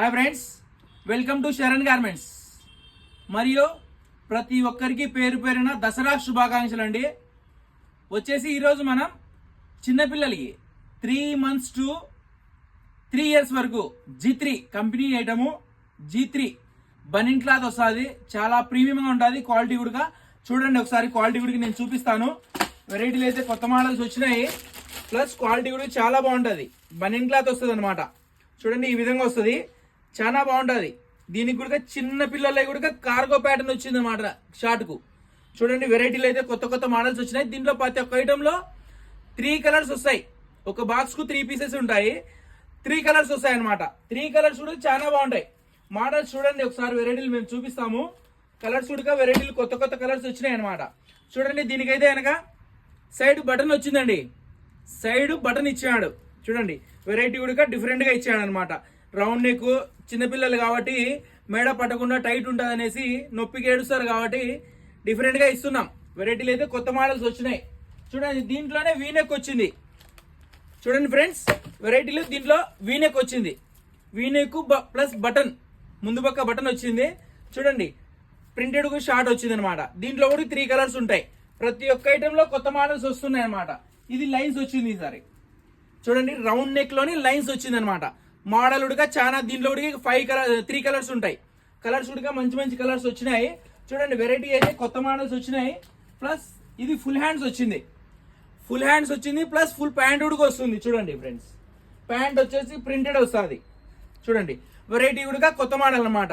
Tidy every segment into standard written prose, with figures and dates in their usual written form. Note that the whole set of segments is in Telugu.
Hi friends, welcome to Sharan garments. మరియు ప్రతి ఒక్కరికి పేరు పేరున దసరా శుభాకాంక్షలు అండి. వచ్చేసి ఈరోజు మనం చిన్నపిల్లలకి 3 months to 3 years వరకు G3 కంపెనీ ఐటము G3 బనిన్ క్లాత్ వస్తుంది. చాలా ప్రీమియంగా ఉంటుంది. క్వాలిటీ కూడా చూడండి ఒకసారి. క్వాలిటీ కూడా నేను చూపిస్తాను. వెరైటీలు అయితే కొత్త మోడల్స్ వచ్చినాయి. ప్లస్ క్వాలిటీ కూడా చాలా బాగుంటుంది. బనిన్ క్లాత్ వస్తుంది అనమాట. చూడండి ఈ విధంగా వస్తుంది. చాలా బాగుంటుంది. దీనికి కూడా చిన్న పిల్లలకి కూడా కార్గో ప్యాటర్న్ వచ్చింది అనమాట షార్ట్కు. చూడండి వెరైటీలు అయితే కొత్త కొత్త మోడల్స్ వచ్చినాయి. దీంట్లో ప్రతి ఒక్క ఐటెంలో 3 కలర్స్ వస్తాయి. ఒక బాక్స్ కు 3 పీసెస్ ఉంటాయి. 3 కలర్స్ వస్తాయి అనమాట. 3 కలర్స్ కూడా చాలా బాగుంటాయి. మోడల్స్ చూడండి ఒకసారి. వెరైటీలు మేము చూపిస్తాము. కలర్స్ కూడా వెరైటీలు కొత్త కొత్త కలర్స్ వచ్చినాయి అనమాట. చూడండి దీనికైతే కనుక సైడ్ బటన్ వచ్చిందండి. సైడ్ బటన్ ఇచ్చాడు. చూడండి వెరైటీ కూడా డిఫరెంట్ గా ఇచ్చాడు అనమాట. రౌండ్ నెక్, చిన్నపిల్లలు కాబట్టి మేడ పట్టకుండా టైట్ ఉంటుంది అనేసి నొప్పికి ఏడుస్తారు కాబట్టి డిఫరెంట్ గా ఇస్తున్నాం. వెరైటీలు అయితే కొత్త మోడల్స్ వచ్చినాయి. చూడండి దీంట్లోనే వీనెక్ వచ్చింది. చూడండి ఫ్రెండ్స్, వెరైటీలు దీంట్లో వీనెక్ వచ్చింది. వీనెక్ ప్లస్ బటన్, ముందు పక్క బటన్ వచ్చింది. చూడండి ప్రింటెడ్ కు షార్ట్ వచ్చింది అనమాట. దీంట్లో కూడా 3 కలర్స్ ఉంటాయి. ప్రతి ఒక్క ఐటమ్ లో కొత్త మోడల్స్ వస్తున్నాయి అనమాట. ఇది లైన్స్ వచ్చింది ఈసారి. చూడండి రౌండ్ నెక్ లోని లైన్స్ వచ్చింది అనమాట. మోడల్ ఉడక చాలా. దీంట్లో 3 కలర్స్ ఉంటాయి. కలర్స్ ఉడక మంచి మంచి కలర్స్ వచ్చినాయి. చూడండి వెరైటీ అయితే కొత్త మోడల్స్ వచ్చినాయి. ప్లస్ ఇది ఫుల్ హ్యాండ్స్ వచ్చింది. ఫుల్ హ్యాండ్స్ వచ్చింది ప్లస్ ఫుల్ ప్యాంట్ ఉడక వస్తుంది. చూడండి ఫ్రెండ్స్, ప్యాంట్ వచ్చేసి ప్రింటెడ్ వస్తుంది. చూడండి వెరైటీ ఉడక కొత్త మోడల్ అనమాట.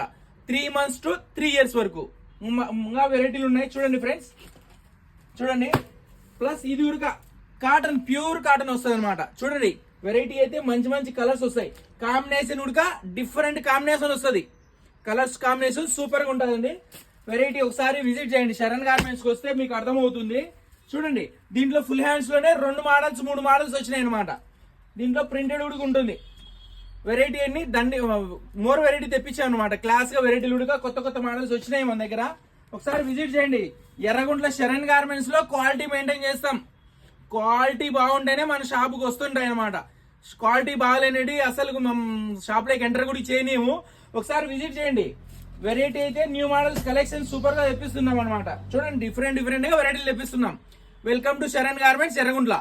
3 months to 3 years వరకు ఇంకా వెరైటీలు ఉన్నాయి. చూడండి ఫ్రెండ్స్, చూడండి ప్లస్ ఇది ఉడక కాటన్, ప్యూర్ కాటన్ వస్తుంది అనమాట. చూడండి వెరైటీ అయితే మంచి మంచి కలర్స్ వస్తాయి. కాంబినేషన్ ఉడక డిఫరెంట్ కాంబినేషన్ వస్తుంది. కలర్స్ కాంబినేషన్ సూపర్ గా ఉంటుందండి. వెరైటీ ఒకసారి విజిట్ చేయండి. శరణ్ గార్మెంట్స్ కి వస్తే మీకు అర్థమవుతుంది. చూడండి దీంట్లో ఫుల్ హ్యాండ్స్ లోనే 2 మోడల్స్ 3 మోడల్స్ వచ్చినాయి అనమాట. దీంట్లో ప్రింటెడ్ ఉడక ఉంటుంది. వెరైటీ అన్ని మోర్ వెరైటీ తెప్పించాను అనమాట. క్లాస్ గా వెరైటీలు ఉడక కొత్త కొత్త మోడల్స్ వచ్చినాయి మన దగ్గర. ఒకసారి విజిట్ చేయండి. ఎర్రగుంట్ల శరణ్ గార్మెంట్స్ లో క్వాలిటీ మెయింటైన్ చేస్తాం. క్వాలిటీ బాగుంటేనే మన షాప్కి వస్తుంటాయి అనమాట. క్వాలిటీ బాగాలేనివి అసలు షాప్ లోకి ఎంటర్ కూడా చేయలేము. ఒకసారి విజిట్ చేయండి. వెరైటీ అయితే న్యూ మోడల్స్ కలెక్షన్ సూపర్ గా తెప్పిస్తున్నాం అనమాట. చూడండి డిఫరెంట్ గా వెరైటీలు తెప్పిస్తున్నాం. Welcome to Sharan garments Yerraguntla.